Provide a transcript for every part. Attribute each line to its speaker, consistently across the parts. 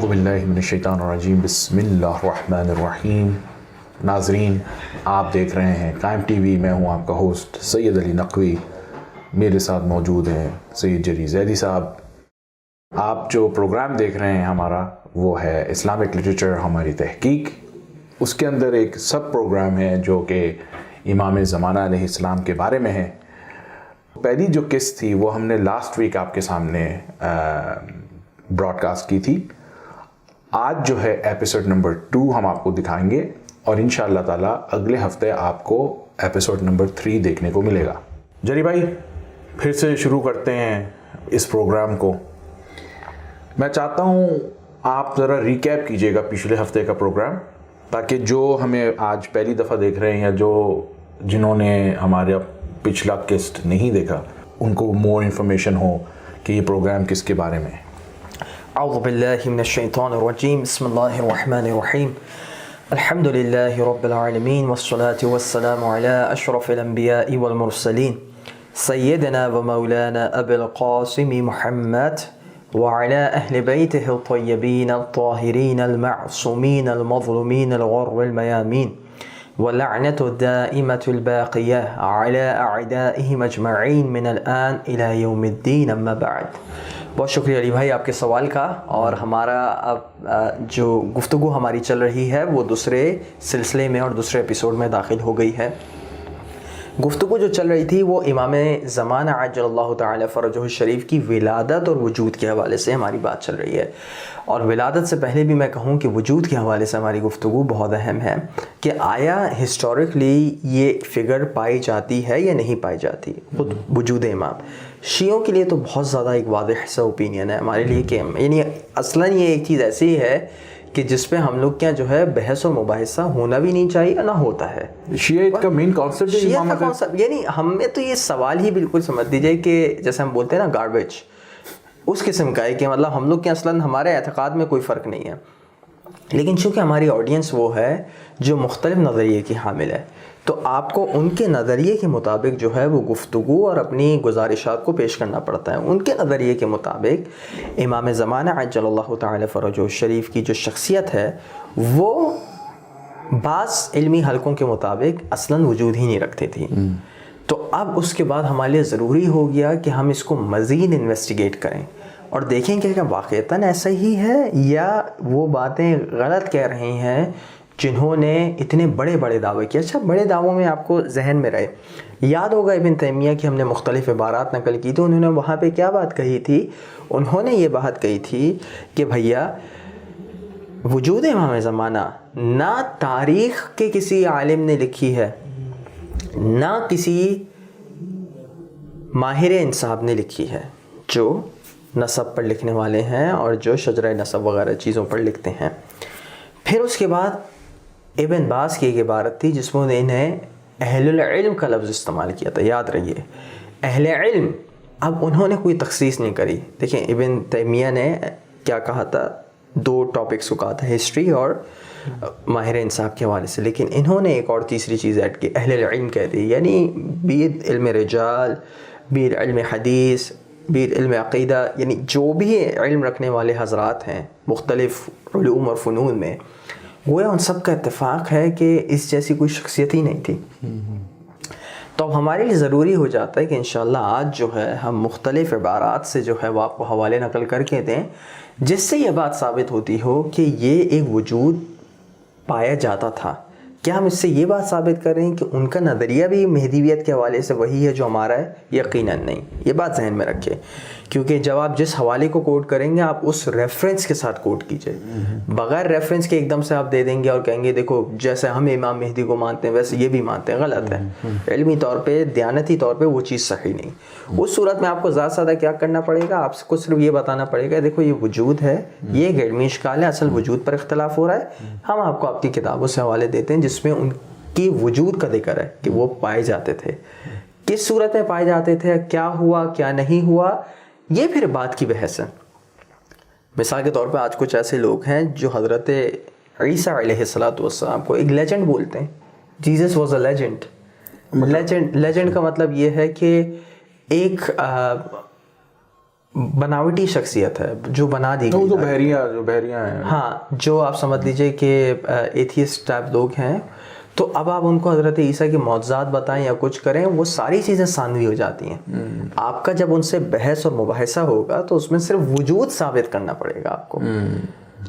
Speaker 1: اعوذ باللہ من الشیطان الرجیم بسم اللہ الرحمن الرحیم۔ ناظرین، آپ دیکھ رہے ہیں قائم ٹی وی، میں ہوں آپ کا ہوسٹ سید علی نقوی، میرے ساتھ موجود ہیں سید جری زیدی صاحب۔ آپ جو پروگرام دیکھ رہے ہیں ہمارا وہ ہے اسلامک لٹریچر ہماری تحقیق۔ اس کے اندر ایک سب پروگرام ہے جو کہ امام زمانہ علیہ السلام کے بارے میں ہے۔ پہلی جو قسط تھی وہ ہم نے لاسٹ ویک آپ کے سامنے براڈ کاسٹ کی تھی۔ آج جو ہے ایپیسوڈ نمبر 2 ہم آپ کو دکھائیں گے اور انشاءاللہ تعالیٰ اگلے ہفتے آپ کو ایپیسوڈ نمبر 3 دیکھنے کو ملے گا۔ جری بھائی، پھر سے شروع کرتے ہیں اس پروگرام کو۔ میں چاہتا ہوں آپ ذرا ریکیپ کیجئے گا پچھلے ہفتے کا پروگرام، تاکہ جو ہمیں آج پہلی دفعہ دیکھ رہے ہیں یا جنہوں نے ہمارا پچھلا قسط نہیں دیکھا ان کو مور انفارمیشن ہو کہ یہ پروگرام کس کے بارے میں ہے۔
Speaker 2: اعوذ باللہ من الشیطان الرجیم بسم اللہ الرحمن الرحیم الحمد للہ رب العالمین والصلاة والسلام علی اشرف الانبیاء والمرسلین سیدنا و مولانا ابی القاسم محمد وعلى اہل بیتہ الطیبین الطاہرین المعصومین المظلومین الغر المیامین واللعنة الدائمة الباقیہ علی اعدائهم اجمعین من الآن الى یوم الدین اما بعد۔ بہت شکریہ علی بھائی آپ کے سوال کا۔ اور ہمارا اب جو گفتگو ہماری چل رہی ہے وہ دوسرے سلسلے میں اور دوسرے ایپیسوڈ میں داخل ہو گئی ہے۔ گفتگو جو چل رہی تھی وہ امام زمانہ عجل اللہ تعالی فرجہ الشریف کی ولادت اور وجود کے حوالے سے ہماری بات چل رہی ہے۔ اور ولادت سے پہلے بھی میں کہوں کہ وجود کے حوالے سے ہماری گفتگو بہت اہم ہے کہ آیا ہسٹوریکلی یہ فگر پائی جاتی ہے یا نہیں پائی جاتی، خود وجود امام۔ شیعوں کے لیے تو بہت زیادہ ایک واضح سا اوپینین ہے ہمارے لیے کہ یعنی اصلاً یہ ایک چیز ایسی ہے کہ جس پہ ہم لوگ کیا جو ہے بحث و مباحثہ ہونا بھی نہیں چاہیے، نہ ہوتا ہے۔
Speaker 1: شیعہ کا مین کانسیپٹ
Speaker 2: شیعہ کا کانسیپٹ یعنی ہمیں تو یہ سوال ہی بالکل سمجھ دیجئے کہ جیسے ہم بولتے ہیں نا گاربیج، اس قسم کا ہے کہ مطلب ہم لوگ کے اصلاً ہمارے اعتقاد میں کوئی فرق نہیں ہے، لیکن چونکہ ہماری آڈینس وہ ہے جو مختلف نظریے کی حامل ہے، تو آپ کو ان کے نظریے کے مطابق جو ہے وہ گفتگو اور اپنی گزارشات کو پیش کرنا پڑتا ہے۔ ان کے نظریے کے مطابق امام زمانہ عجل اللہ تعالی فرجہ الشریف کی جو شخصیت ہے وہ بعض علمی حلقوں کے مطابق اصلاً وجود ہی نہیں رکھتی تھی۔ تو اب اس کے بعد ہمارے لیے ضروری ہو گیا کہ ہم اس کو مزید انویسٹیگیٹ کریں اور دیکھیں کہ کیا واقعتاً ایسا ہی ہے یا وہ باتیں غلط کہہ رہے ہیں جنہوں نے اتنے بڑے بڑے دعوے کیے۔ اچھا، بڑے دعووں میں آپ کو ذہن میں رہے، یاد ہوگا ابن تیمیہ کی ہم نے مختلف عبارات نقل کی تھی، انہوں نے وہاں پہ کیا بات کہی تھی؟ انہوں نے یہ بات کہی تھی کہ بھیا وجود امام زمانہ نہ تاریخ کے کسی عالم نے لکھی ہے، نہ کسی ماہر انساب نے لکھی ہے جو نسب پر لکھنے والے ہیں اور جو شجرہ نسب وغیرہ چیزوں پر لکھتے ہیں۔ پھر اس کے بعد ابن باز کی ایک عبارت تھی جس میں انہیں اہل العلم کا لفظ استعمال کیا تھا، یاد رہیے اہل علم۔ اب انہوں نے کوئی تخصیص نہیں کری۔ دیکھیں ابن تیمیہ نے کیا کہا تھا، 2 ٹاپکس کو کہا تھا، ہسٹری اور ماہر انصاف کے حوالے سے، لیکن انہوں نے ایک اور تیسری چیز ایڈ کی، اہل العلم کہہ دی، یعنی بید علم رجال، بید علم حدیث، بید علم عقیدہ، یعنی جو بھی علم رکھنے والے حضرات ہیں مختلف علوم اور فنون میں، گویا ان سب کا اتفاق ہے کہ اس جیسی کوئی شخصیت ہی نہیں تھی۔ تو اب ہمارے لیے ضروری ہو جاتا ہے کہ انشاءاللہ آج جو ہے ہم مختلف عبارات سے جو ہے وہ آپ کو حوالے نقل کر کے دیں جس سے یہ بات ثابت ہوتی ہو کہ یہ ایک وجود پایا جاتا تھا۔ کیا ہم اس سے یہ بات ثابت کر رہے ہیں کہ ان کا نظریہ بھی مہدیویت کے حوالے سے وہی ہے جو ہمارا ہے؟ یقیناً نہیں۔ یہ بات ذہن میں رکھیں، کیونکہ جب آپ جس حوالے کو کوٹ کریں گے آپ اس ریفرنس کے ساتھ کوٹ کیجئے، بغیر ریفرنس کے ایک دم سے آپ دے دیں گے اور کہیں گے دیکھو جیسے ہم امام مہدی کو مانتے ہیں ویسے یہ بھی مانتے ہیں، غلط ہے۔ علمی طور پہ، دیانتی طور پہ وہ چیز صحیح نہیں۔ اس صورت میں آپ کو زیادہ سے زیادہ کیا کرنا پڑے گا، آپ کو صرف یہ بتانا پڑے گا دیکھو یہ وجود ہے، یہ ایک علمی اشکال ہے، اصل وجود پر اختلاف ہو رہا ہے، ہم آپ کو اپنی کتابوں سے حوالے دیتے ہیں جس میں ان کی وجود کا ذکر ہے کہ وہ پائے جاتے تھے، کس صورت میں پائے جاتے تھے، کیا ہوا کیا نہیں ہوا، یہ پھر بات کی بحث ہے۔ مثال کے طور پہ آج کچھ ایسے لوگ ہیں جو حضرت عیسیٰ علیہ السلام کو ایک لیجنڈ بولتے ہیں، Jesus was a legend. Legend کا مطلب یہ ہے کہ ایک بناوٹی شخصیت ہے جو بنا دی گئی.
Speaker 1: جو بحریہ ہیں,
Speaker 2: ہاں, جو آپ سمجھ لیجئے کہ ایتھیسٹ ٹائپ لوگ ہیں, تو اب آپ ان کو حضرت عیسیٰ کے معجزات بتائیں یا کچھ کریں, وہ ساری چیزیں ثانوی ہو جاتی ہیں. آپ کا جب ان سے بحث اور مباحثہ ہوگا تو اس میں صرف وجود ثابت کرنا پڑے گا آپ کو.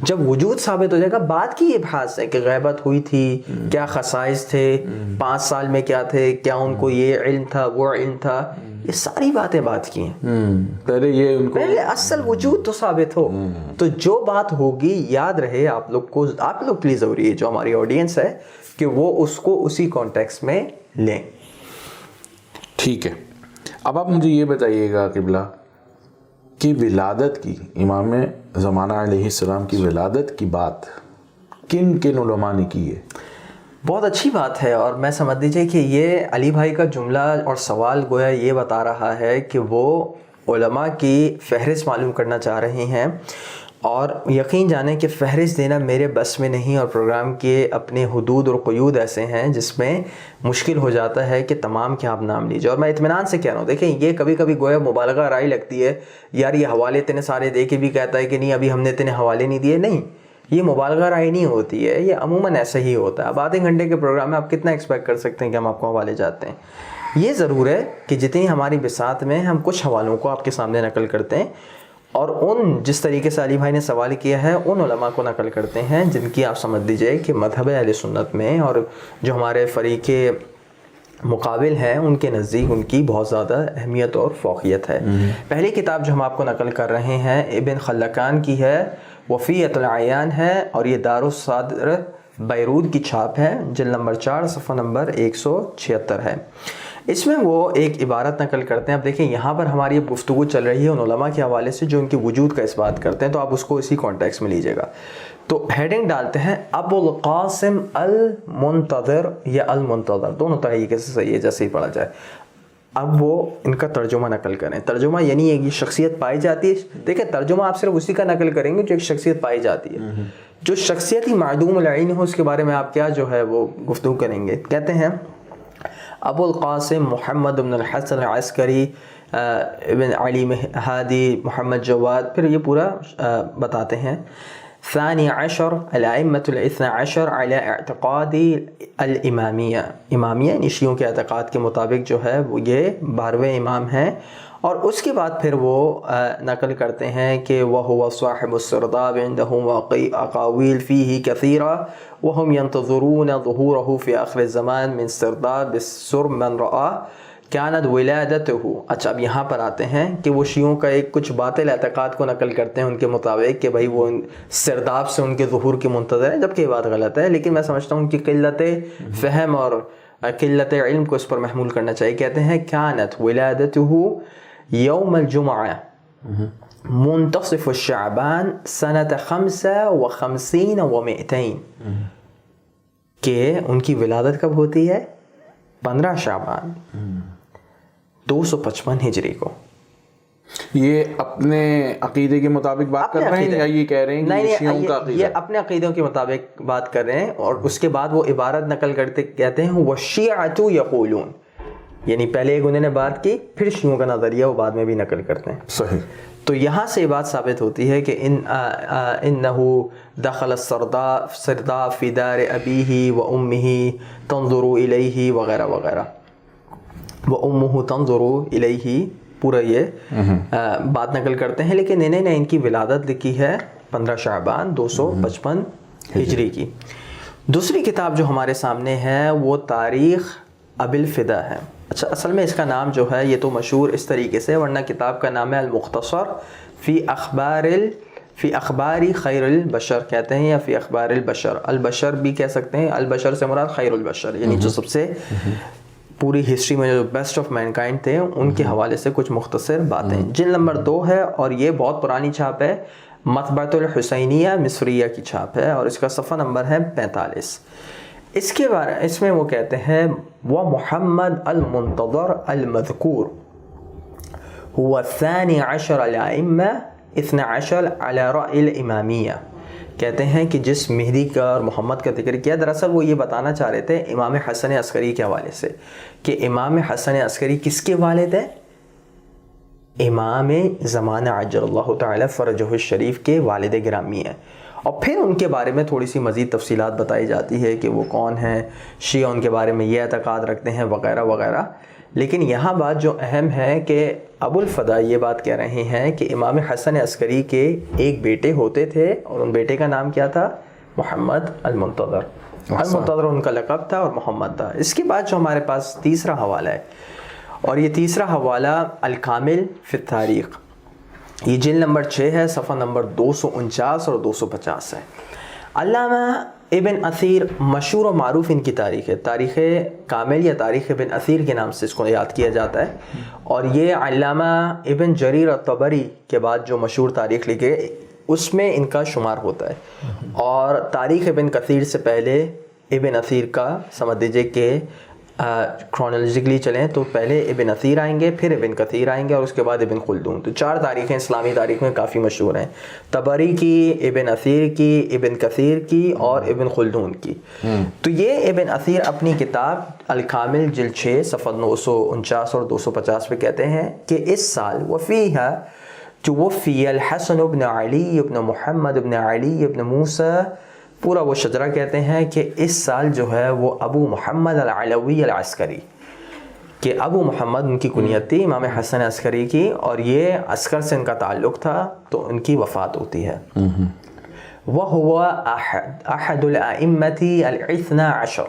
Speaker 2: جب وجود ثابت ہو جائے گا, بعد کی ابحاث ہے کہ غیبت ہوئی تھی, کیا خصائص تھے, 5 سال میں کیا تھے, کیا ان کو یہ علم تھا, وہ علم تھا, یہ ساری باتیں بات کی ہیں. پہلے اصل وجود تو ثابت ہو. تو جو بات ہوگی یاد رہے آپ لوگ کو, آپ لوگ کے لیے ضروری ہے, جو ہماری آڈینس ہے, کہ وہ اس کو اسی کانٹیکسٹ میں لیں.
Speaker 1: ٹھیک ہے. اب آپ مجھے یہ بتائیے گا قبلہ کہ ولادت کی, امام زمانہ علیہ السلام کی ولادت کی بات کن کن علماء نے کی ہے؟
Speaker 2: بہت اچھی بات ہے, اور میں سمجھ لیجیے کہ یہ علی بھائی کا جملہ اور سوال گویا یہ بتا رہا ہے کہ وہ علماء کی فہرست معلوم کرنا چاہ رہے ہیں, اور یقین جانیں کہ فہرست دینا میرے بس میں نہیں, اور پروگرام کے اپنے حدود اور قیود ایسے ہیں جس میں مشکل ہو جاتا ہے کہ تمام کے آپ نام لیجیے. اور میں اطمینان سے کہہ رہا ہوں, دیکھیں یہ کبھی کبھی گویا مبالغہ رائے لگتی ہے, یار یہ حوالے تینے سارے دے کے بھی کہتا ہے کہ نہیں ابھی ہم نے تینے حوالے نہیں دیے. نہیں, یہ مبالغہ رائے نہیں ہوتی ہے, یہ عموماً ایسا ہی ہوتا ہے. اب آدھے گھنٹے کے پروگرام میں آپ کتنا ایکسپیکٹ کر سکتے ہیں کہ ہم آپ کو حوالے جاتے ہیں. یہ ضرور ہے کہ جتنی ہماری بساط میں ہم کچھ حوالوں کو آپ کے سامنے نقل کرتے ہیں, اور ان جس طریقے سے علی بھائی نے سوال کیا ہے ان علماء کو نقل کرتے ہیں جن کی آپ سمجھ لیجئے کہ مذہب اہل سنت میں اور جو ہمارے فریق مقابل ہیں ان کے نزدیک ان کی بہت زیادہ اہمیت اور فوقیت ہے. پہلی کتاب جو ہم آپ کو نقل کر رہے ہیں ابن خلکان کی ہے, وفیۃ العیان ہے, اور یہ دارالصدر بیروت کی چھاپ ہے, جلد نمبر 4 صفحہ نمبر 176 ہے. اس میں وہ ایک عبارت نقل کرتے ہیں. اب دیکھیں یہاں پر ہماری گفتگو چل رہی ہے ان علماء کے حوالے سے جو ان کے وجود کا اس بات کرتے ہیں, تو آپ اس کو اسی کانٹیکس میں لیجئے گا. تو ہیڈنگ ڈالتے ہیں ابو القاسم المنتظر یا المنتظر, دونوں طریقے سے صحیح ہے جیسے ہی پڑھا جائے. اب وہ ان کا ترجمہ نقل کریں. ترجمہ یعنی ایک شخصیت پائی جاتی ہے. دیکھیں ترجمہ آپ صرف اسی کا نقل کریں گے جو ایک شخصیت پائی جاتی ہے. جو شخصیت ہی معدوم العین ہو اس کے بارے میں آپ کیا جو ہے وہ گفتگو کریں گے. کہتے ہیں ابو القاسم محمد بن الحسن العسکری ابن علی ہادی محمد جواد, پھر یہ پورا بتاتے ہیں. ثانی عشر الائمة الاثنى عشر على اعتقاد الامامیہ, امامیہ یعنی شیعوں کے اعتقاد کے مطابق جو ہے وہ یہ 12ویں امام ہیں. اور اس کے بعد پھر وہ نقل کرتے ہیں کہ وَهُوَ صَاحِبُ السِّرْدَابِ عِنْدَهُمْ أَقَاوِيلٌ فِيهِ كَثِيرَةٌ وَهُمْ يَنْتَظِرُونَ ظُهُورَهُ فِي آخِرِ الزَّمَانِ مِنْ سِرْدَابِ السُّرْ مَنْ رَآهُ كَانَتْ وِلَادَتُهُ. اچھا اب یہاں پر آتے ہیں کہ وہ شیعوں کا ایک کچھ باطل اعتقاد کو نقل کرتے ہیں ان کے مطابق کہ بھائی وہ سرداب سے ان کے ظہور کے منتظر ہیں, جبکہ یہ بات غلط ہے. لیکن میں سمجھتا ہوں کہ قلت فہم اور قلت علم کو اس پر محمول کرنا چاہیے. کہتے ہیں كانت وِلَادَتُهُ یوم الجمعہ منتصف الشعبان سنة 55 و200, کہ ان کی ولادت کب ہوتی ہے؟ 15 شعبان 255 ہجری کو.
Speaker 1: یہ اپنے عقیدے کے مطابق بات کر رہے ہیں یا یہ کہہ رہے ہیں کہ شیعوں کا عقیدہ؟
Speaker 2: یہ اپنے عقیدوں کے مطابق بات کر رہے ہیں, اور اس کے بعد وہ عبارت نقل کرتے کہتے ہیں وَالشِّيَعَةُ يَقُولُونَ, یعنی پہلے ایک انہوں نے بات کی, پھر شیعوں کا نظریہ وہ بعد میں بھی نقل کرتے ہیں.
Speaker 1: صحیح.
Speaker 2: تو یہاں سے یہ بات ثابت ہوتی ہے کہ انہو دخل السرداب فی دار ابیہ و امہ تنظر الیہ وغیرہ وغیرہ, و امہ تنظر الیہ, پورا یہ بات نقل کرتے ہیں. لیکن انہوں نے ان کی ولادت لکھی ہے 15 شعبان 255 ہجری کی. دوسری کتاب جو ہمارے سامنے ہے وہ تاریخ ابی الفدا ہے. اچھا اصل میں اس کا نام جو ہے یہ تو مشہور اس طریقے سے, ورنہ کتاب کا نام ہے المختصر فی اخباری خیر البشر کہتے ہیں, یا فی اخبار البشر. البشر بھی کہہ سکتے ہیں, البشر سے مراد خیر البشر, یعنی جو سب سے پوری ہسٹری میں جو بیسٹ آف مینکائنڈ تھے ان کے حوالے سے کچھ مختصر باتیں. جلد نمبر 2 ہے, اور یہ بہت پرانی چھاپ ہے, مطبعۃ الحسینیہ مصریہ کی چھاپ ہے, اور اس کا صفحہ نمبر ہے 45. اس کے بارے اس میں وہ کہتے ہیں وَمُحَمَّدْ الْمُنْتَظَرْ الْمَذْكُورُ هُوَ الثَّانِي عَشَرَ الْأَئِمَّةِ 12 عَلَى رَأْيِ الْإِمَامِيَّةِ. کہتے ہیں کہ جس مہدی کا اور محمد کا ذکر کیا, دراصل وہ یہ بتانا چاہ رہے تھے امام حسن عسکری کے حوالے سے کہ امام حسن عسکری کس کے والد ہیں؟ امام زمانہ عجل اللہ تعالی فرجہ الشریف کے والد گرامی ہیں. اور پھر ان کے بارے میں تھوڑی سی مزید تفصیلات بتائی جاتی ہے کہ وہ کون ہیں, شیعہ ان کے بارے میں یہ اعتقاد رکھتے ہیں وغیرہ وغیرہ. لیکن یہاں بات جو اہم ہے کہ ابو الفدا یہ بات کہہ رہے ہیں کہ امام حسن عسکری کے ایک بیٹے ہوتے تھے اور ان بیٹے کا نام کیا تھا؟ محمد المنتظر. المنتظر ان کا لقب تھا اور محمد تھا. اس کے بعد جو ہمارے پاس تیسرا حوالہ ہے, اور یہ تیسرا حوالہ الکامل فی التاریخ, یہ جلد نمبر 6 ہے, صفحہ نمبر 249 اور 250 ہے. علامہ ابن اثیر مشہور و معروف ان کی تاریخ ہے, تاریخ کامل یا تاریخ ابن اثیر کے نام سے اس کو یاد کیا جاتا ہے. اور یہ علامہ ابن جریر الطبری کے بعد جو مشہور تاریخ لکھے اس میں ان کا شمار ہوتا ہے. اور تاریخ ابن کثیر سے پہلے ابن اثیر کا سمجھ دیجئے کہ کرونالوجیکلی چلیں تو پہلے ابن اثیر آئیں گے, پھر ابن کثیر آئیں گے, اور اس کے بعد ابن خلدون. تو 4 تاریخیں اسلامی تاریخ میں کافی مشہور ہیں, طبری کی, ابن اثیر کی, ابن کثیر کی اور ابن خلدون کی. تو یہ ابن اثیر اپنی کتاب الکامل جلد 6 صفحہ 949 اور 250 پہ کہتے ہیں کہ اس سال وفیہا توفی الحسن ابن علی ابن محمد ابن علی ابن موسیٰ, پورا وہ شجرہ کہتے ہیں کہ اس سال جو ہے وہ ابو محمد العلوی العسکری, کہ ابو محمد ان کی کنیت تھی امام حسن عسکری کی, اور یہ عسکر سے ان کا تعلق تھا, تو ان کی وفات ہوتی ہے. وَهُوَ أَحَدُ الْأَئِمَّةِ الْاِثْنَى عَشَرِ,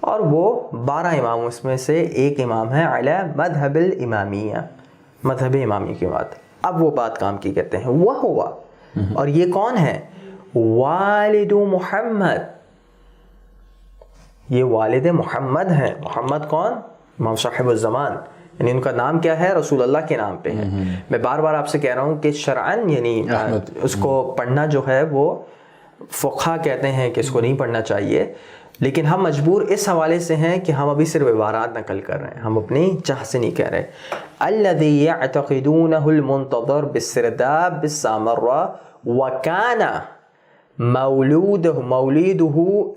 Speaker 2: اور وہ 12 اماموں میں سے ایک امام ہے علی مذہب الامامیہ, مذہب امامی کی بات. اب وہ بات کام کی کہتے ہیں. وَهُوَ, اور یہ کون ہے؟ والد محمد, یہ والد محمد ہیں. محمد کون؟ امام صاحب الزمان, یعنی ان کا نام کیا ہے؟ رسول اللہ کے نام پہ ہے. میں بار بار آپ سے کہہ رہا ہوں کہ شرعن یعنی اس کو پڑھنا جو ہے وہ فقہا کہتے ہیں کہ اس کو نہیں پڑھنا چاہیے, لیکن ہم مجبور اس حوالے سے ہیں کہ ہم ابھی صرف عبارات نقل کر رہے ہیں, ہم اپنی چاہ سے نہیں کہہ رہے. الذی یعتقدونہ المنتظر بالسرداب بالسامرہ وکانا مولودہ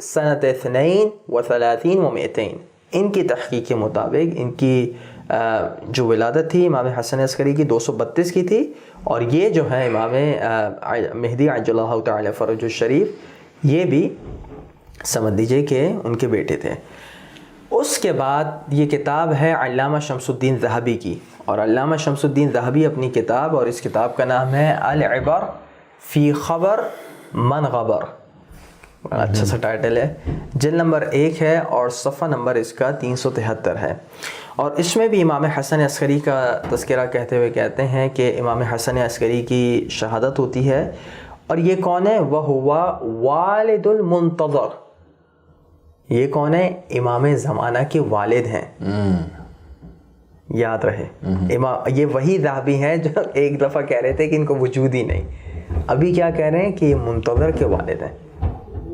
Speaker 2: سنت 32 و 200. ان کی تحقیق کے مطابق ان کی جو ولادت تھی امام حسن عسکری کی 232 کی تھی, اور یہ جو ہے امام مہدی عجل اللہ تعالی فرج الشریف یہ بھی سمجھ دیجئے کہ ان کے بیٹے تھے. اس کے بعد یہ کتاب ہے علامہ شمس الدین ذہبی کی, اور علامہ شمس الدین ذہبی اپنی کتاب, اور اس کتاب کا نام ہے العبر فی خبر من غبر, اچھا سا ٹائٹل ہے, جلد نمبر 1 ہے اور صفحہ نمبر اس کا 373 ہے. اور اس میں بھی امام حسن عسکری کا تذکرہ کہتے ہوئے کہتے ہیں کہ امام حسن عسکری کی شہادت ہوتی ہے, اور یہ کون ہے؟ وَهُوَ والد المنتظر, یہ کون ہے؟ امام زمانہ کے والد ہیں. یاد رہے, یہ وہی ذہبی ہیں جو ایک دفعہ کہہ رہے تھے کہ ان کو وجود ہی نہیں, ابھی کیا کہہ رہے ہیں کہ یہ منتظر کے والد ہیں.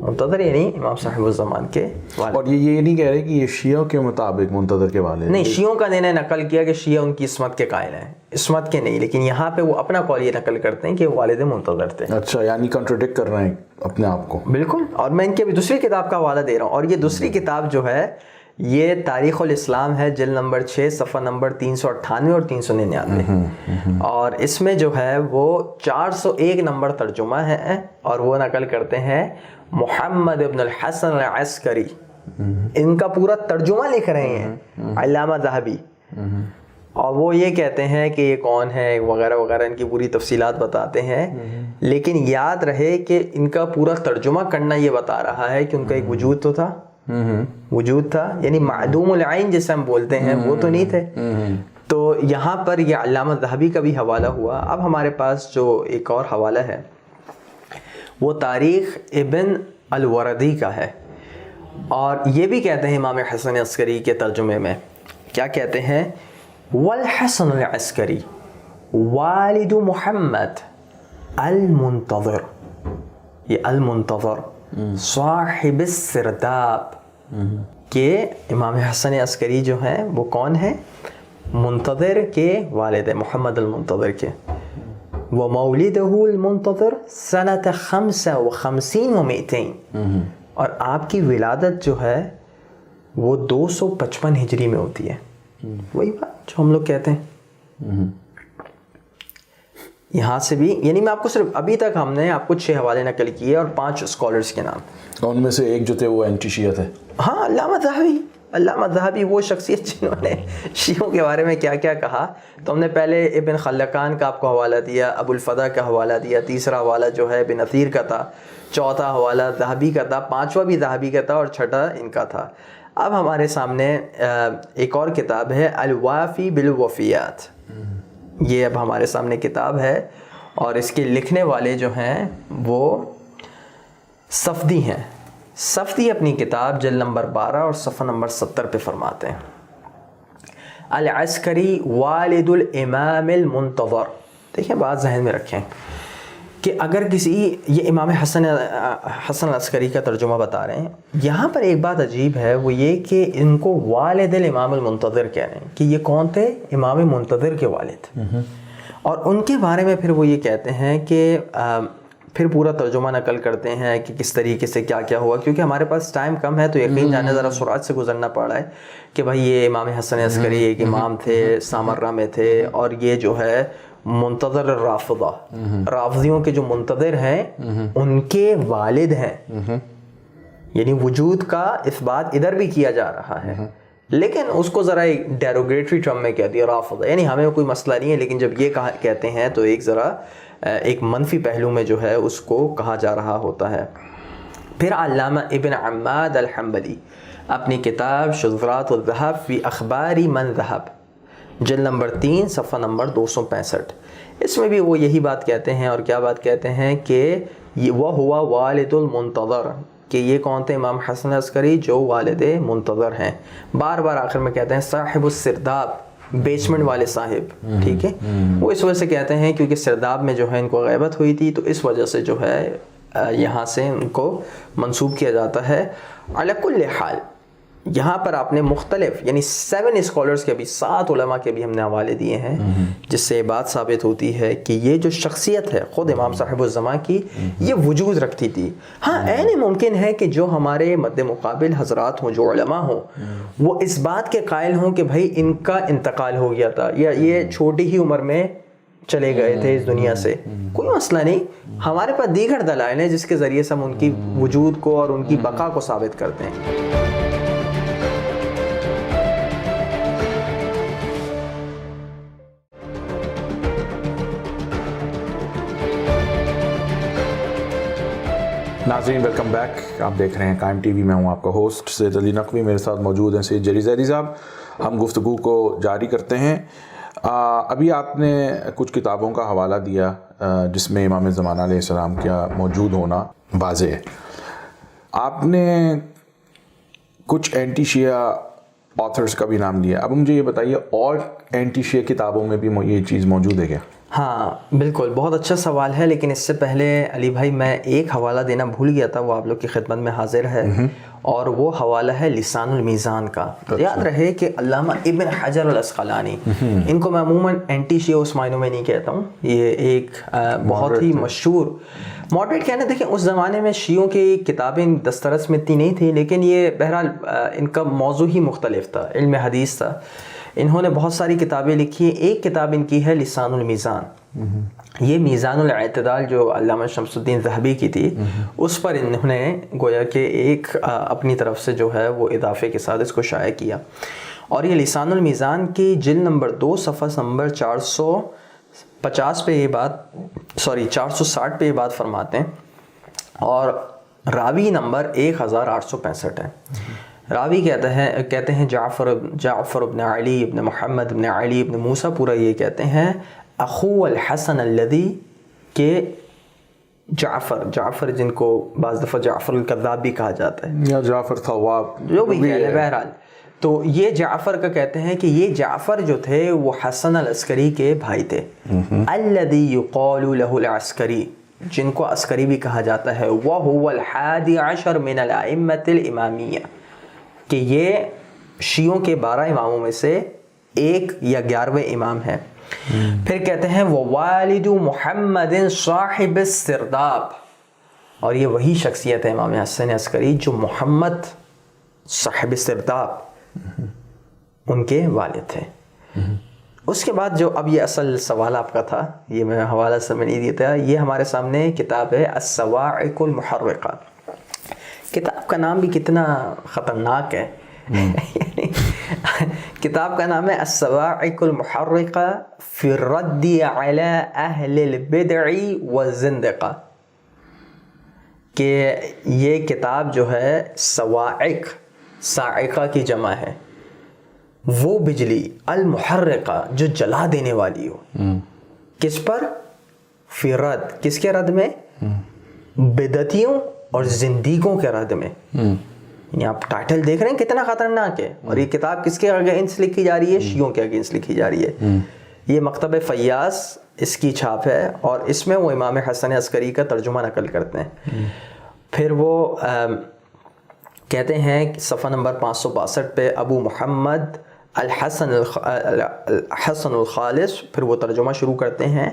Speaker 2: منتظر یعنی امام صاحب الزمان کے والد.
Speaker 1: اور یہ نہیں کہہ رہے کہ یہ شیعوں کے مطابق منتظر کے والد
Speaker 2: نہیں, شیعوں کا انہیں نقل کیا کہ شیعہ ان کی عصمت کے قائل ہیں, عصمت کے نہیں, لیکن یہاں پہ وہ اپنا قول یہ نقل کرتے ہیں کہ والد منتظر تھے.
Speaker 1: اچھا, یعنی کنٹراڈکٹ کر رہے ہیں اپنے آپ کو.
Speaker 2: بالکل, اور میں ان کے بھی دوسری کتاب کا حوالہ دے رہا ہوں, اور یہ دوسری کتاب جو ہے یہ تاریخ الاسلام ہے, جلد نمبر 6 صفحہ نمبر 398 اور 399, اور اس میں جو ہے وہ 401 نمبر ترجمہ ہے, اور وہ نقل کرتے ہیں محمد ابن الحسن العسکری, ان کا پورا ترجمہ لکھ رہے ہیں علامہ ذہبی, اور وہ یہ کہتے ہیں کہ یہ کون ہے وغیرہ وغیرہ, ان کی پوری تفصیلات بتاتے ہیں. لیکن یاد رہے کہ ان کا پورا ترجمہ کرنا یہ بتا رہا ہے کہ ان کا ایک وجود تو تھا, وجود تھا, یعنی معدوم العین جسے ہم بولتے ہیں وہ تو نہیں تھے. تو یہاں پر یہ علامہ ذہبی کا بھی حوالہ ہوا. اب ہمارے پاس جو ایک اور حوالہ ہے وہ تاریخ ابن الوردی کا ہے, اور یہ بھی کہتے ہیں امام حسن عسکری کے ترجمے میں کیا کہتے ہیں؟ والحسن العسکری والد محمد المنتظر, یہ المنتظر صاحب السرداب, کہ امام حسن عسکری جو ہیں وہ کون ہیں؟ منتظر کے والد ہیں, محمد المنتظر کے. وَمَوْلِدَهُ الْمُنْتَظِرُ سَنَةَ 55 و 200, اور آپ کی ولادت جو ہے وہ 255 ہجری میں ہوتی ہے. وہی بات جو ہم لوگ کہتے ہیں. یہاں سے بھی، یعنی میں آپ کو صرف ابھی تک ہم نے آپ کو 6 حوالے نقل کیے اور 5 اسکالرس کے نام.
Speaker 1: ان میں سے ایک جو تھے وہ اینٹی شیعہ تھے.
Speaker 2: ہاں، علامہ ذہبی وہ شخصیت جنہوں نے شیعوں کے بارے میں کیا کیا کہا. تو ہم نے پہلے ابن خلقان کا آپ کو حوالہ دیا، ابو الفدا کا حوالہ دیا، تیسرا حوالہ جو ہے ابن اثیر کا تھا، چوتھا حوالہ ذہبی کا تھا، 5واں بھی ذہبی کا تھا اور چھٹا ان کا تھا. اب ہمارے سامنے ایک اور کتاب ہے الوافی بالوفیات. یہ اب ہمارے سامنے کتاب ہے اور اس کے لکھنے والے جو ہیں وہ صفدی ہیں. صفدی اپنی کتاب جلد نمبر 12 اور صفحہ نمبر 70 پہ فرماتے ہیں العسکری والد الامام المنتظر. دیکھیں بات ذہن میں رکھیں کہ اگر کسی، یہ امام حسن العسکری کا ترجمہ بتا رہے ہیں. یہاں پر ایک بات عجیب ہے، وہ یہ کہ ان کو والد الامام المنتظر کہہ رہے ہیں کہ یہ کون تھے؟ امام منتظر کے والد. اور ان کے بارے میں پھر وہ یہ کہتے ہیں کہ پھر پورا ترجمہ نقل کرتے ہیں کہ کس طریقے سے کیا کیا ہوا. کیونکہ ہمارے پاس ٹائم کم ہے تو یقین جانے ذرا سرعت سے گزرنا پڑ رہا ہے کہ بھائی یہ امام حسن عسکری ایک امام تھے، سامرہ میں تھے، اور یہ جو ہے منتظر الرافضہ، رافضیوں کے جو منتظر ہیں ان کے والد ہیں. یعنی وجود کا اس بات ادھر بھی کیا جا رہا ہے، لیکن اس کو ذرا ایک ڈیروگیٹری ٹرم میں کہہ دیا رافضہ. یعنی ہمیں کوئی مسئلہ نہیں ہے، لیکن جب یہ کہتے ہیں تو ایک ذرا ایک منفی پہلو میں جو ہے اس کو کہا جا رہا ہوتا ہے. پھر علامہ ابن عماد الحنبلی اپنی کتاب شذرات الذہب فی اخبار من ذہب جلد نمبر 3 صفحہ نمبر 265، اس میں بھی وہ یہی بات کہتے ہیں. اور کیا بات کہتے ہیں کہ وہ ہوا والد المنتظر، کہ یہ کون تھے؟ امام حسن عسکری جو والد منتظر ہیں. بار بار آخر میں کہتے ہیں صاحب السرداب، بیسمنٹ والے صاحب. ٹھیک ہے، وہ اس وجہ سے کہتے ہیں کیونکہ سرداب میں جو ہے ان کو غیبت ہوئی تھی، تو اس وجہ سے جو ہے یہاں سے ان کو منسوب کیا جاتا ہے. علی کل حال یہاں پر آپ نے مختلف، یعنی 7 اسکالرز کے بھی، 7 علماء کے بھی ہم نے حوالے دیے ہیں، جس سے بات ثابت ہوتی ہے کہ یہ جو شخصیت ہے خود امام صاحب الزمان کی، یہ وجود رکھتی تھی. ہاں، عین ممکن ہے کہ جو ہمارے مد مقابل حضرات ہوں، جو علماء ہوں، وہ اس بات کے قائل ہوں کہ بھائی ان کا انتقال ہو گیا تھا یا یہ چھوٹی ہی عمر میں چلے گئے تھے اس دنیا سے. کوئی مسئلہ نہیں، ہمارے پاس دیگر دلائل ہیں جس کے ذریعے سے ہم ان کی وجود کو اور ان کی بقا کو ثابت کرتے ہیں.
Speaker 1: ناظرین ویلکم بیک، آپ دیکھ رہے ہیں قائم ٹی وی. میں ہوں آپ کا ہوسٹ سید علی نقوی، میرے ساتھ موجود ہیں سید جری زیدی صاحب. ہم گفتگو کو جاری کرتے ہیں. ابھی آپ نے کچھ کتابوں کا حوالہ دیا جس میں امام زمانہ علیہ السلام کا موجود ہونا واضح ہے. آپ نے کچھ اینٹی شیعہ آتھرز کا بھی نام لیا. اب مجھے یہ بتائیے اور اینٹی شیعہ کتابوں میں بھی یہ چیز موجود ہے کیا؟
Speaker 2: ہاں بالکل، بہت اچھا سوال ہے. لیکن اس سے پہلے علی بھائی میں ایک حوالہ دینا بھول گیا تھا، وہ آپ لوگ کی خدمت میں حاضر ہے، اور وہ حوالہ ہے لسان المیزان کا. یاد رہے کہ علامہ ابن حجر العسقلانی، ان کو میں عموماً اینٹی شیعہ اس معنوں میں نہیں کہتا ہوں، یہ ایک بہت ہی مشہور ماڈریٹ کہنا. دیکھیں اس زمانے میں شیعوں کی کتابیں دسترس میں اتنی نہیں تھیں، لیکن یہ بہرحال ان کا موضوع ہی مختلف تھا، علم حدیث تھا. انہوں نے بہت ساری کتابیں لکھی ہیں. ایک کتاب ان کی ہے لسان المیزان. یہ میزان الاعتدال جو علامہ شمس الدین ذہبی کی تھی، اس پر انہوں نے گویا کہ ایک اپنی طرف سے جو ہے وہ اضافے کے ساتھ اس کو شائع کیا. اور یہ لسان المیزان کی جلد نمبر 2 صفحہ نمبر 450 پہ یہ بات 460 پہ یہ بات فرماتے ہیں، اور راوی نمبر 1865 ہے. راوی کہتے ہیں جعفر ابن علی ابن محمد ابن علی ابن موسیٰ، پورا یہ کہتے ہیں اخو الحسن الذی، کہ جعفر جن کو بعض دفعہ جعفر الکذاب بھی کہا جاتا ہے
Speaker 1: یا جعفر ثواب،
Speaker 2: جو بھی کہہ لیں، بہرحال تو یہ جعفر کا کہتے ہیں کہ یہ جعفر جو تھے وہ حسن العسکری کے بھائی تھے. الذی یقال له العسکری، جن کو عسکری بھی کہا جاتا ہے. وهو الحادی عشر من الائمة الامامیہ، کہ یہ شیعوں کے 12 اماموں میں سے ایک یا 11ویں امام ہے. پھر کہتے ہیں وہ والد محمد صاحب السرداب، اور یہ وہی شخصیت ہے امام حسن عسکری جو محمد صاحب السرداب ان کے والد تھے. اس کے بعد جو اب یہ اصل سوال آپ کا تھا، یہ میں حوالہ سے میں نہیں دیتا، یہ ہمارے سامنے کتاب ہے الصواعق المحرقہ. کتاب کا نام بھی کتنا خطرناک ہے. کتاب کا نام ہے الصواعق المحرقہ فی الرد علی اہل البدع والزندقہ. کہ یہ کتاب جو ہے صواعق، صاعقہ کی جمع ہے، وہ بجلی، المحرقہ جو جلا دینے والی ہو. کس پر؟ فی رد، کس کے رد میں؟ بدعتیوں اور زندیقوں کے رد میں. یعنی آپ ٹائٹل دیکھ رہے ہیں کتنا خطرناک ہے. اور یہ کتاب کس کے اگینسٹ لکھی جا رہی ہے؟ شیعوں کے اگینسٹ لکھی جا رہی ہے. یہ مکتب فیاض اس کی چھاپ ہے، اور اس میں وہ امام حسن عسکری کا ترجمہ نقل کرتے ہیں. پھر وہ کہتے ہیں صفحہ نمبر 562 پہ ابو محمد الحسن الخالص، پھر وہ ترجمہ شروع کرتے ہیں،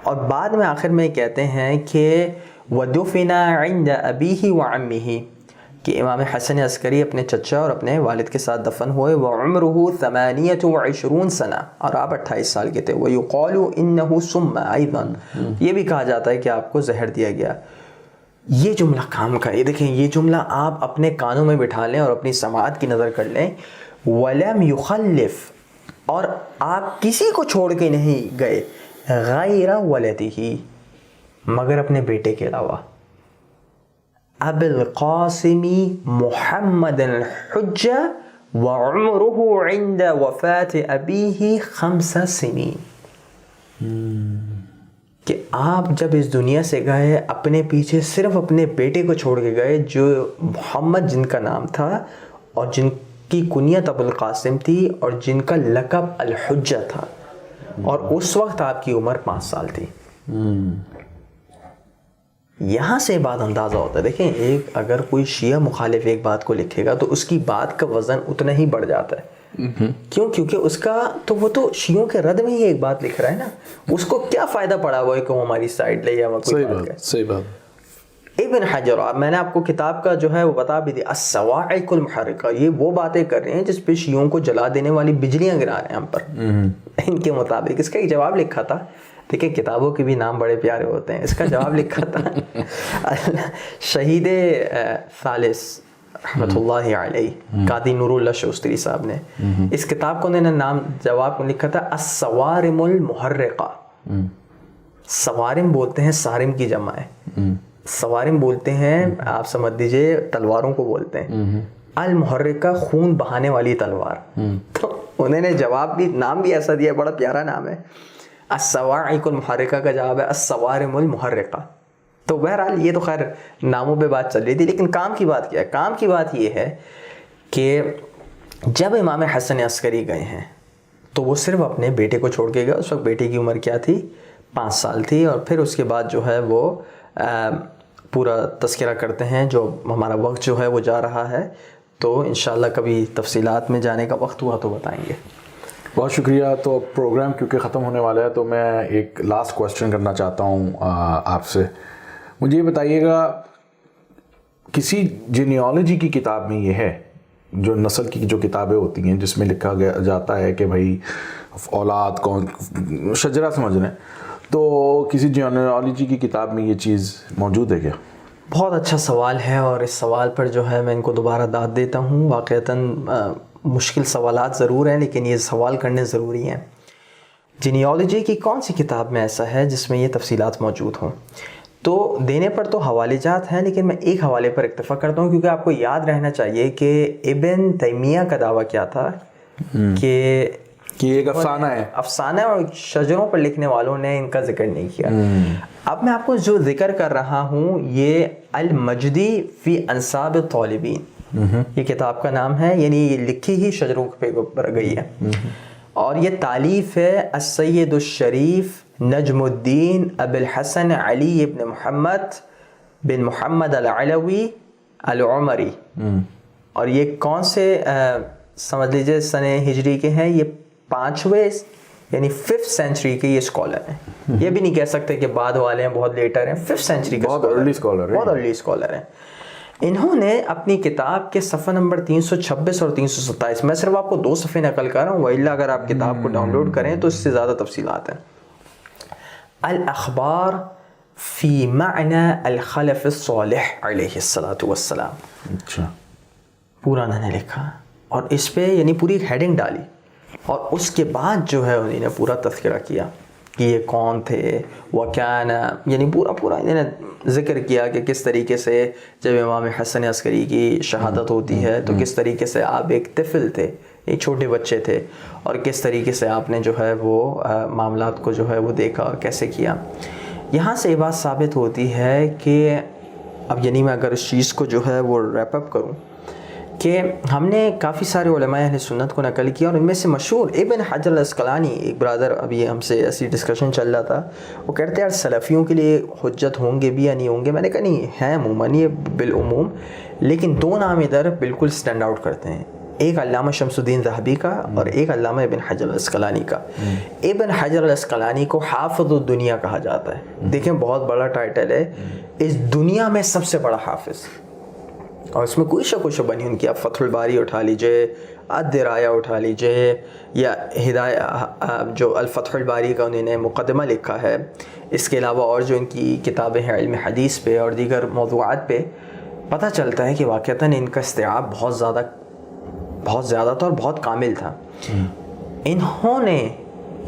Speaker 2: اور بعد میں آخر میں کہتے ہیں کہ وَدُفِنَ عِنْدَ أَبِيهِ وَعَمِّهِ، کہ امام حسن عسکری اپنے چچا اور اپنے والد کے ساتھ دفن ہوئے. وَعُمْرُهُ 28 سنہ، اور آپ 28 سال کے تھے. وَيُقَالُ إِنَّهُ سُمَّ أَيْضًا، یہ بھی کہا جاتا ہے کہ آپ کو زہر دیا گیا. یہ جملہ کام کا، یہ دیکھیں یہ جملہ آپ اپنے کانوں میں بٹھا لیں اور اپنی سماعت کی نظر کر لیں. وَلَمْ يُخَلِّفْ، اور آپ کسی کو چھوڑ کے نہیں گئے، غَيْرَ وَلَدِهِ، مگر اپنے بیٹے کے علاوہ. ابو القاسم محمد الحجہ وعمره عند وفاة ابیہ 5 سنین. کہ آپ جب اس دنیا سے گئے اپنے پیچھے صرف اپنے بیٹے کو چھوڑ کے گئے، جو محمد جن کا نام تھا اور جن کی کنیت ابو القاسم تھی اور جن کا لقب الحجہ تھا، اور اس وقت آپ کی عمر 5 سال تھی. یہاں سے بات اندازہ ہوتا ہے. دیکھیں ایک اگر کوئی شیعہ مخالف ایک بات کو لکھے گا تو اس کی بات کا وزن اتنا ہی بڑھ جاتا ہے. کیوں؟ کیونکہ اس کا تو وہ تو شیعوں کے رد میں ہی ایک بات لکھ رہا ہے نا. اس کو کیا فائدہ پڑا ہوا ہے کہ وہ ہماری سائڈ لے یا کوئی بات کرے.
Speaker 1: صحیح بات.
Speaker 2: ابن حجر، میں نے آپ کو کتاب کا جو ہے وہ بتا بھی دیا، الصواعق المحرقہ، یہ وہ باتیں کر رہے ہیں جس پہ شیعوں کو جلا دینے والی بجلیاں گرا رہے ہیں ہم پر. ان کے مطابق اس کا ایک جواب لکھا تھا. دیکھیں کتابوں کے بھی نام بڑے پیارے ہوتے ہیں. اس کا جواب لکھا تھا شہید ثالث رحمۃ اللہ علیہ قاضی نور اللہ شوستری صاحب نے. اس کتاب کو انہوں نے نام جواب کو لکھا تھا الصوارم المحرقہ. سوارم بولتے ہیں، سارم کی جمع ہے. سوارم بولتے ہیں، آپ سمجھ دیجئے تلواروں کو بولتے ہیں. المحرقہ خون بہانے والی تلوار. تو انہوں نے جواب بھی، نام بھی ایسا دیا، بڑا پیارا نام ہے. الصواعق المحرقہ کا جواب ہے الصوارم المحرقہ. تو بہرحال یہ تو خیر ناموں پہ بات چل رہی تھی، لیکن کام کی بات کیا ہے؟ کام کی بات یہ ہے کہ جب امام حسن عسکری گئے ہیں تو وہ صرف اپنے بیٹے کو چھوڑ کے گئے. اس وقت بیٹے کی عمر کیا تھی؟ 5 سال تھی. اور پھر اس کے بعد جو ہے وہ پورا تذکرہ کرتے ہیں. جو ہمارا وقت جو ہے وہ جا رہا ہے، تو انشاءاللہ کبھی تفصیلات میں جانے کا وقت ہوا تو بتائیں گے.
Speaker 1: بہت شکریہ. تو پروگرام کیونکہ ختم ہونے والا ہے تو میں ایک لاسٹ کویسچن کرنا چاہتا ہوں آپ سے. مجھے یہ بتائیے گا، کسی جینیالوجی کی کتاب میں یہ ہے، جو نسل کی جو کتابیں ہوتی ہیں جس میں لکھا گیا جاتا ہے کہ بھائی اولاد کون، شجرہ سمجھ رہے ہیں، تو کسی جینیالوجی کی کتاب میں یہ چیز موجود ہے کیا؟
Speaker 2: بہت اچھا سوال ہے، اور اس سوال پر جو ہے میں ان کو دوبارہ داد دیتا ہوں. واقعتاً مشکل سوالات ضرور ہیں، لیکن یہ سوال کرنے ضروری ہیں. جینیالوجی کی کون سی کتاب میں ایسا ہے جس میں یہ تفصیلات موجود ہوں؟ تو دینے پر تو حوالے جات ہیں، لیکن میں ایک حوالے پر اکتفا کرتا ہوں، کیونکہ آپ کو یاد رہنا چاہیے کہ ابن تیمیہ کا دعویٰ کیا تھا کہ
Speaker 1: ایک افسانہ ہے،
Speaker 2: افسانہ، اور شجروں پر لکھنے والوں نے ان کا ذکر نہیں کیا. اب میں آپ کو جو ذکر کر رہا ہوں یہ المجدی فی انساب الطالبین، یہ کتاب کا نام ہے. یعنی یہ لکھی ہی شجروں پہ گئی ہے، اور یہ تالیف ہے السید الشریف نجم الدین ابو الحسن علی ابن محمد بن محمد العلوی العمری. اور یہ کون سے سمجھ لیجئے سن ہجری کے ہیں؟ یہ 5ویں یعنی 5th سینچری کے یہ اسکالر ہیں. یہ بھی نہیں کہہ سکتے کہ بعد والے ہیں، بہت لیٹر ہیں، 5th سینچری کے
Speaker 1: بہت ارلی اسکالر ہیں.
Speaker 2: بہت ارلی اسکالر ہیں. انہوں نے اپنی کتاب کے صفحہ نمبر 326 اور 327، میں صرف آپ کو 2 صفحے نقل کر رہا ہوں، وإلا اگر آپ کتاب کو ڈاؤن لوڈ کریں تو اس سے زیادہ تفصیلات ہیں. الاخبار فی معنی الخلف الصالح علیہ الصلاۃ والسلام.
Speaker 1: اچھا،
Speaker 2: پورا انہوں نے لکھا اور اس پہ یعنی پوری ایک ہیڈنگ ڈالی، اور اس کے بعد جو ہے انہوں نے پورا تذکرہ کیا کہ یہ کون تھے، وَكَانَ، یعنی پورا انہوں نے ذکر کیا کہ کس طریقے سے جب امام حسن عسکری کی شہادت ہوتی ہے تو کس طریقے سے آپ ایک طفل تھے، ایک چھوٹے بچے تھے، اور کس طریقے سے آپ نے جو ہے وہ معاملات کو جو ہے وہ دیکھا اور کیسے کیا. یہاں سے یہ بات ثابت ہوتی ہے کہ اب یعنی میں اگر اس چیز کو جو ہے وہ ریپ اپ کروں کہ ہم نے کافی سارے علماء اہل سنت کو نقل کیا، اور ان میں سے مشہور ابن حجر العسقلانی، ایک برادر ابھی ہم سے ایسی ڈسکشن چل رہا تھا، وہ کہتے ہیں یار سلفیوں کے لیے حجت ہوں گے بھی یا نہیں ہوں گے. میں نے کہا نہیں ہیں عموماً یہ بالعموم، لیکن 2 نام ادھر بالکل سٹینڈ آؤٹ کرتے ہیں، ایک علامہ شمس الدین ذہبی کا اور ایک علامہ ابن حجر العسقلانی کا. ابن حجر العسقلانی کو حافظ الدنیا کہا جاتا ہے. دیکھیں بہت بڑا ٹائٹل ہے، اس دنیا میں سب سے بڑا حافظ، اور اس میں کوئی شک و شبہ نہیں. ان کی آپ فتح الباری اٹھا لیجئے، الدرایا اٹھا لیجئے، یا جو الفتح الباری کا انہوں نے مقدمہ لکھا ہے. اس کے علاوہ اور جو ان کی کتابیں ہیں علم حدیث پہ اور دیگر موضوعات پہ، پتہ چلتا ہے کہ واقعتاً ان کا استیعاب بہت زیادہ تھا اور بہت کامل تھا. انہوں نے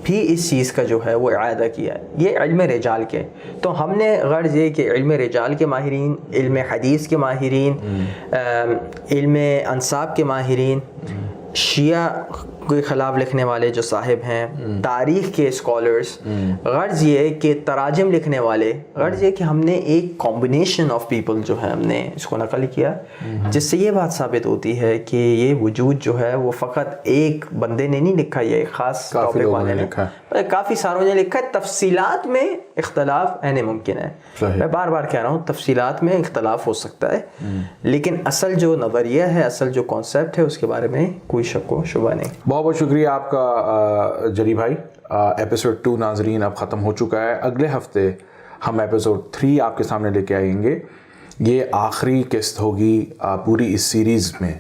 Speaker 2: بھی اس چیز کا جو ہے وہ اعادہ کیا ہے. یہ علم رجال کے، تو ہم نے غرض یہ کہ علم رجال کے ماہرین، علم حدیث کے ماہرین، علم انساب کے ماہرین، شیعہ کے خلاف لکھنے والے جو صاحب ہیں، تاریخ کے اسکالرز، غرض یہ کہ تراجم لکھنے والے، غرض یہ کہ ہم نے ایک کمبینیشن آف پیپل جو ہے ہم نے اس کو نقل کیا، جس سے یہ بات ثابت ہوتی ہے کہ یہ وجود جو ہے وہ فقط ایک بندے نے نہیں لکھا، یہ ایک خاص ٹاپک والے نے لکھا، کافی ساروں نے لکھا ہے. تفصیلات میں اختلاف عین ممکن ہے، میں بار بار کہہ رہا ہوں تفصیلات میں اختلاف ہو سکتا ہے، لیکن اصل جو نظریہ ہے، اصل جو کانسیپٹ ہے، اس کے بارے میں کوئی شک و شبہ نہیں.
Speaker 1: بہت بہت شکریہ آپ کا جری بھائی. ایپیسوڈ 2 ناظرین اب ختم ہو چکا ہے. اگلے ہفتے ہم ایپیسوڈ 3 آپ کے سامنے لے کے آئیں گے. یہ آخری قسط ہوگی پوری اس سیریز میں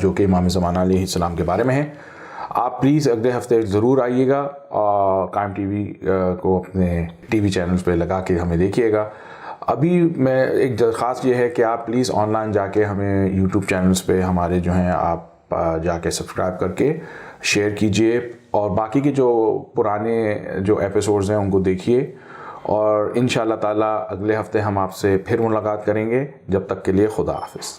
Speaker 1: جو کہ امام زمانہ علیہ السلام کے بارے میں ہے. آپ پلیز اگلے ہفتے ضرور آئیے گا، قائم ٹی وی کو اپنے ٹی وی چینلز پہ لگا کے ہمیں دیکھیے گا. ابھی میں ایک درخواست یہ ہے کہ آپ پلیز آن لائن جا کے ہمیں یوٹیوب چینلز پہ ہمارے جو ہیں آپ جا کے سبسکرائب کر کے شیئر کیجئے، اور باقی کے جو پرانے جو ایپیسوڈز ہیں ان کو دیکھیے، اور انشاءاللہ تعالی اگلے ہفتے ہم آپ سے پھر ملاقات کریں گے. جب تک کے لیے خدا حافظ.